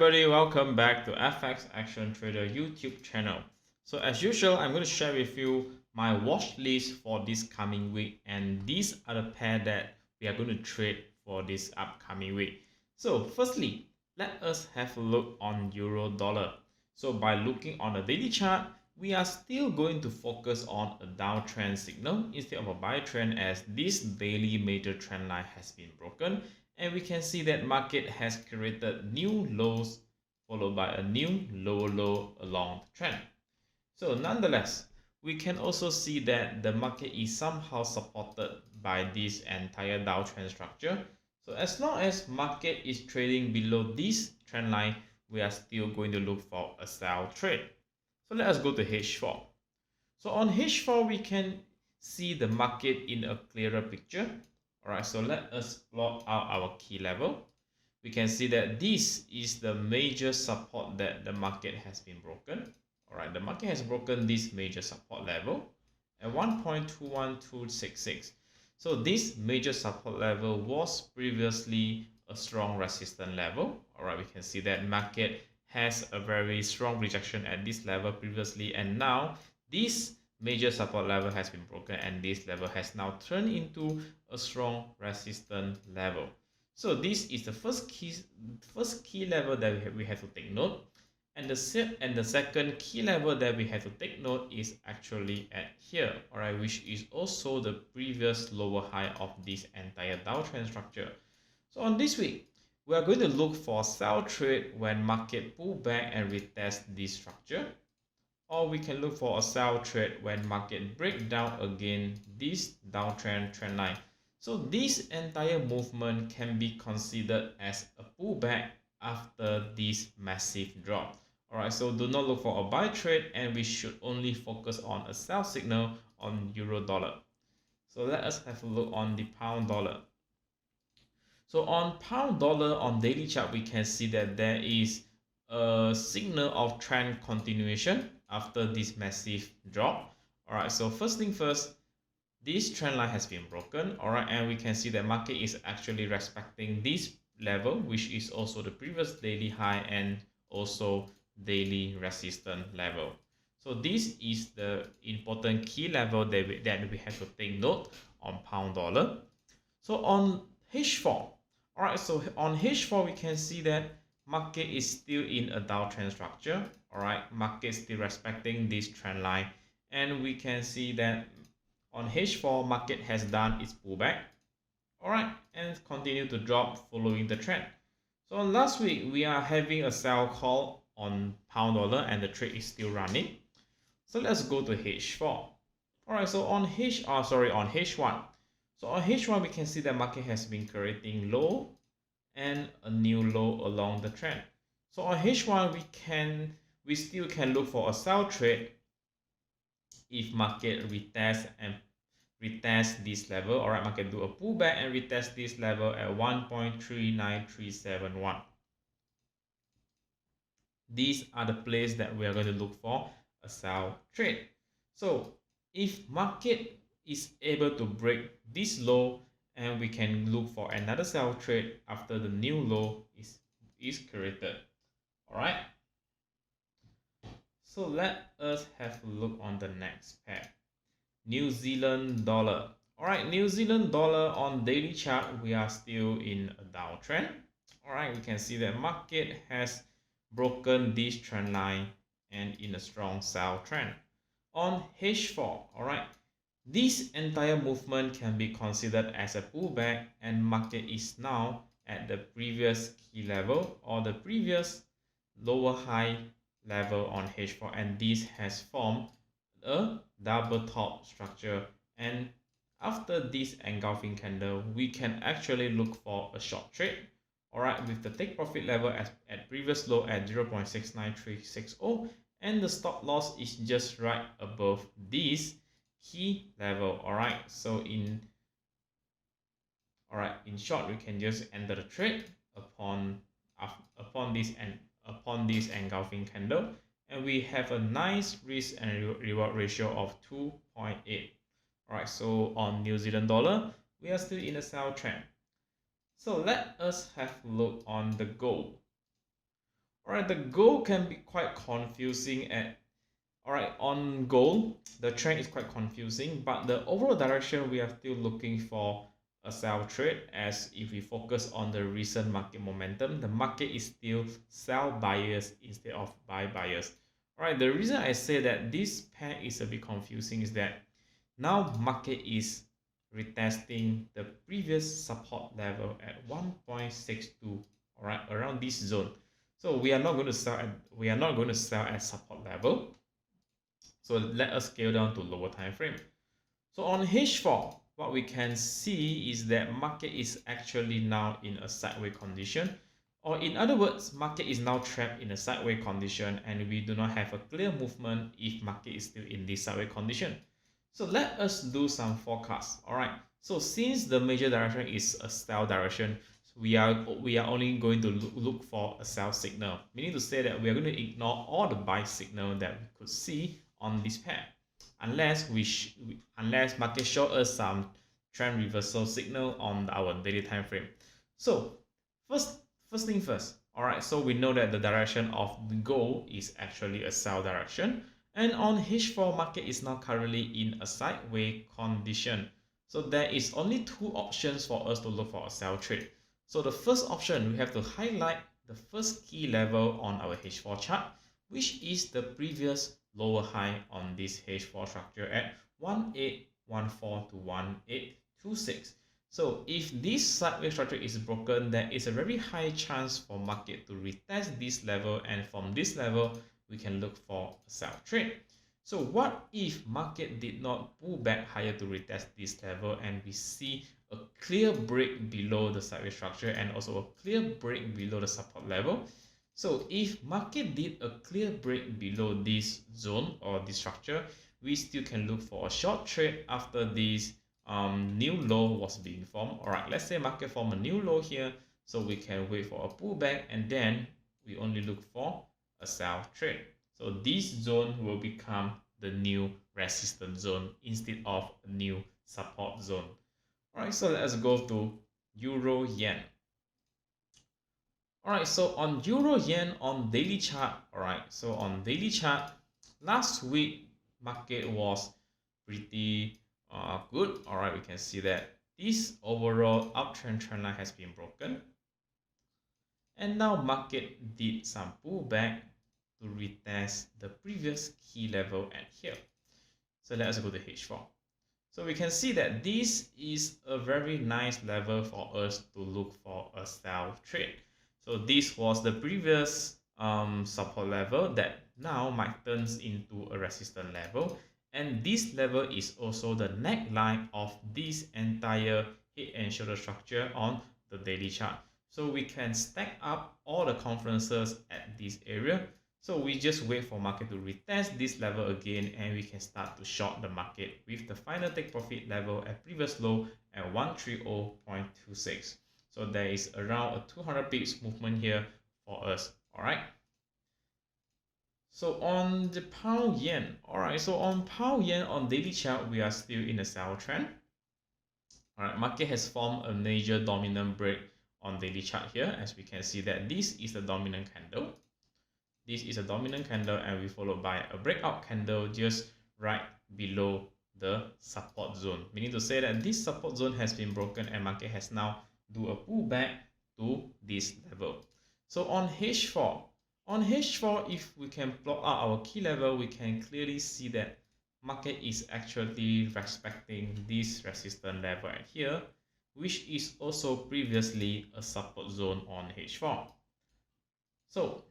everybody, welcome back to FX Action Trader YouTube channel. So as usual, I'm going to share with you my watch list for this coming week, and these are the pair that we are going to trade for this upcoming week. So firstly, let us have a look on euro dollar. So by looking on the daily chart, we are still going to focus on a downtrend signal instead of a buy trend, as this daily major trend line has been broken. And we can see that market has created new lows followed by a new lower low along the trend. So nonetheless, we can also see that the market is somehow supported by this entire downtrend structure. So as long as market is trading below this trend line, we are still going to look for a sell trade. So let us go to H4. So on H4, we can see the market in a clearer picture. Alright, so let us plot out our key level. We can see that this is the major support that the market has been broken. Alright, the market has broken this major support level at 1.21266. So this major support level was previously a strong resistance level. Alright, we can see that market has a very strong rejection at this level previously, and now this major support level has been broken, and this level has now turned into a strong resistance level. So this is the first key level that we have to take note, and the second key level that we have to take note is actually at here, alright, which is also the previous lower high of this entire downtrend structure. So on this week, we are going to look for sell trade when market pull back and retest this structure, or we can look for a sell trade when market break down again this downtrend trend line. So this entire movement can be considered as a pullback after this massive drop. Alright, so do not look for a buy trade, and we should only focus on a sell signal on euro dollar. So let us have a look on the pound dollar. So on pound dollar on daily chart, we can see that there is a signal of trend continuation after this massive drop. Alright, so first thing first, this trend line has been broken. Alright, and we can see that market is actually respecting this level, which is also the previous daily high and also daily resistance level. So this is the important key level that we have to take note on pound dollar. So on H4, alright, so on H4 we can see that market is still in a downtrend structure. Alright, market still respecting this trend line, and we can see that on H4 market has done its pullback, alright, and continue to drop following the trend. So last week we are having a sell call on pound dollar, and the trade is still running. So let's go to H4. Alright, so on H1. So on H1 we can see the market has been creating low and a new low along the trend. So on H1 we still can look for a sell trade if market retest this level. Alright, market do a pullback and retest this level at 1.39371. These are the places that we are going to look for a sell trade. So if market is able to break this low, and we can look for another sell trade after the new low is created. Alright, so let us have a look on the next pair, New Zealand dollar. Alright, New Zealand dollar on daily chart, we are still in a downtrend. Alright, we can see that market has broken this trend line and in a strong sell trend. On H4, alright, this entire movement can be considered as a pullback, and market is now at the previous key level or the previous lower high level on H4, and this has formed a double top structure, and after this engulfing candle we can actually look for a short trade. Alright, with the take profit level at previous low at 0.69360, and the stop loss is just right above this key level. Alright, so in short, we can just enter the trade upon this engulfing candle, and we have a nice risk and reward ratio of 2.8. Alright, so on New Zealand dollar we are still in a sell trend. So let us have a look on the gold. All right, the gold can be quite confusing at all right, on gold, the trend is quite confusing, but the overall direction we are still looking for a sell trade, as if we focus on the recent market momentum, the market is still sell bias instead of buy bias. All right, the reason I say that this pair is a bit confusing is that now market is retesting the previous support level at 1.62, all right, around this zone. So we are not going to sell at support level. So let us scale down to lower time frame. So on H4, what we can see is that market is actually now in a sideways condition, or in other words, market is now trapped in a sideways condition and we do not have a clear movement if market is still in this sideways condition. So let us do some forecasts. All right. So since the major direction is a sell direction, we are only going to look for a sell signal, meaning to say that we are going to ignore all the buy signal that we could see on this pair, unless unless market show us some trend reversal signal on our daily time frame. So first thing first. All right, so we know that the direction of the gold is actually a sell direction, and on H4 market is now currently in a sideways condition. So there is only two options for us to look for a sell trade. So the first option, we have to highlight the first key level on our H4 chart, which is the previous lower high on this H4 structure at 1814 to 1826. So if this sideways structure is broken, there is a very high chance for market to retest this level, and from this level we can look for a sell trade. So what if market did not pull back higher to retest this level and we see a clear break below the sideways structure and also a clear break below the support level? So if market did a clear break below this zone or this structure, we still can look for a short trade after this new low was being formed. All right, let's say market form a new low here, so we can wait for a pullback and then we only look for a sell trade. So this zone will become the new resistance zone instead of a new support zone. All right, so let's go to Euro Yen. All right, so on Euro Yen on daily chart, all right, so on daily chart, last week market was pretty good. All right, we can see that this overall uptrend trend line has been broken, and now market did some pullback to retest the previous key level at here. So let's go to H4. So we can see that this is a very nice level for us to look for a sell trade. So this was the previous support level that now might turn into a resistance level, and this level is also the neckline of this entire head and shoulder structure on the daily chart. So we can stack up all the confluences at this area. So we just wait for market to retest this level again, and we can start to short the market with the final take profit level at previous low at 130.26. So there is around a 200 pips movement here for us. All right. So on the pound yen, all right. So on pound yen on daily chart, we are still in a sell trend. All right, market has formed a major dominant break on daily chart here, as we can see that this is the dominant candle. This is a dominant candle, and we followed by a breakout candle just right below the support zone, meaning to say that this support zone has been broken and market has now do a pullback to this level. So on H4, if we can plot out our key level, we can clearly see that market is actually respecting this resistance level right here, which is also previously a support zone on H4. So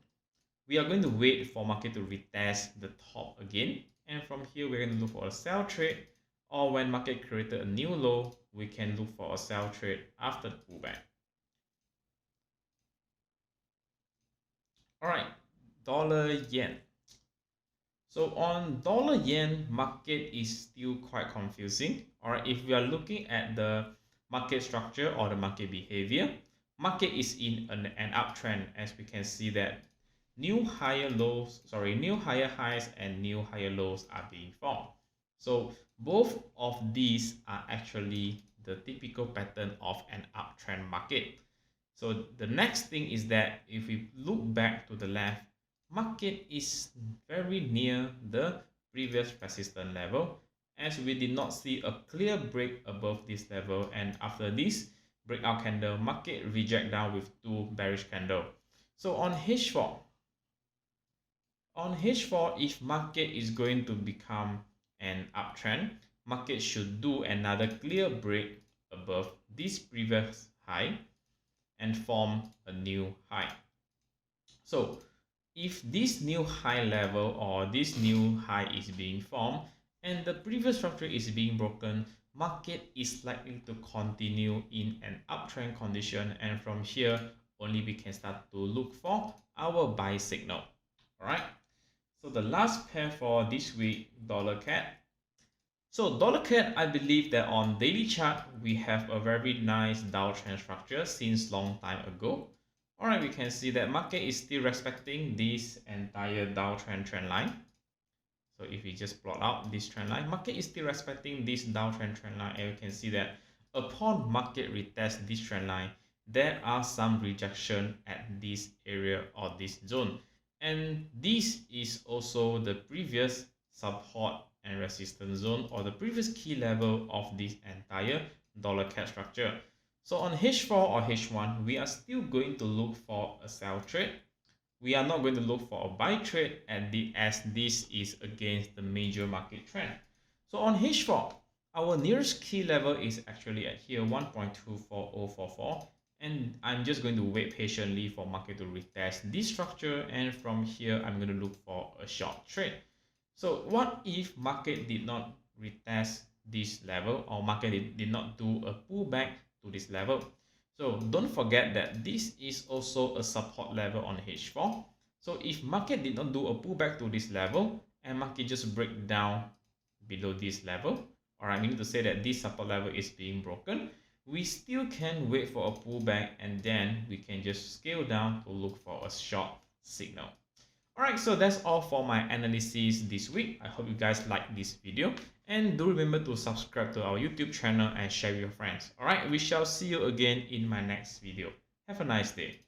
we are going to wait for market to retest the top again, and from here we're going to look for a sell trade, or when market created a new low, we can look for a sell trade after the pullback. All right, dollar yen. So on dollar yen, market is still quite confusing. All right, if we are looking at the market structure or the market behavior, market is in an uptrend, as we can see that new higher highs and new higher lows are being formed. So both of these are actually the typical pattern of an uptrend market. So the next thing is that if we look back to the left, market is very near the previous resistance level, as we did not see a clear break above this level, and after this breakout candle, market reject down with two bearish candle. So on H4, if market is going to become an uptrend, market should do another clear break above this previous high and form a new high. So if this new high level or this new high is being formed and the previous structure is being broken, market is likely to continue in an uptrend condition, and from here only we can start to look for our buy signal. All right. So the last pair for this week, dollar CAD. So dollar CAD, I believe that on daily chart, we have a very nice downtrend structure since long time ago. Alright, we can see that market is still respecting this entire downtrend trend line. So if we just plot out this trend line, market is still respecting this downtrend trend line, and you can see that upon market retest this trend line, there are some rejection at this area or this zone. And this is also the previous support and resistance zone, or the previous key level of this entire dollar CAD structure. So on H4 or H1, we are still going to look for a sell trade. We are not going to look for a buy trade as this is against the major market trend. So on H4, our nearest key level is actually at here 1.24044, and I'm just going to wait patiently for market to retest this structure, and from here I'm going to look for a short trade. So what if market did not retest this level, or market did not do a pullback to this level? So don't forget that this is also a support level on H4. So if market did not do a pullback to this level and market just break down below this level, or I mean to say that this support level is being broken, we still can wait for a pullback, and then we can just scale down to look for a short signal. Alright, so that's all for my analysis this week. I hope you guys like this video, and do remember to subscribe to our YouTube channel and share with your friends. Alright, we shall see you again in my next video. Have a nice day.